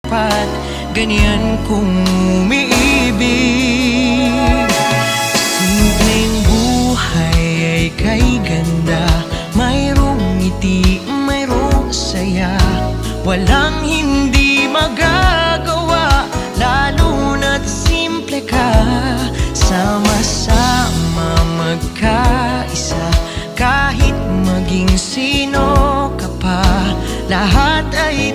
dapat ganyan kung umiibig. Simpleng buhay ay kay ganda, mayroong ngiti, mayroong saya. Walang hindi magagawa, lalo na't simple ka. Sama-sama magkaisa, kahit maging sino ka pa, lahat ay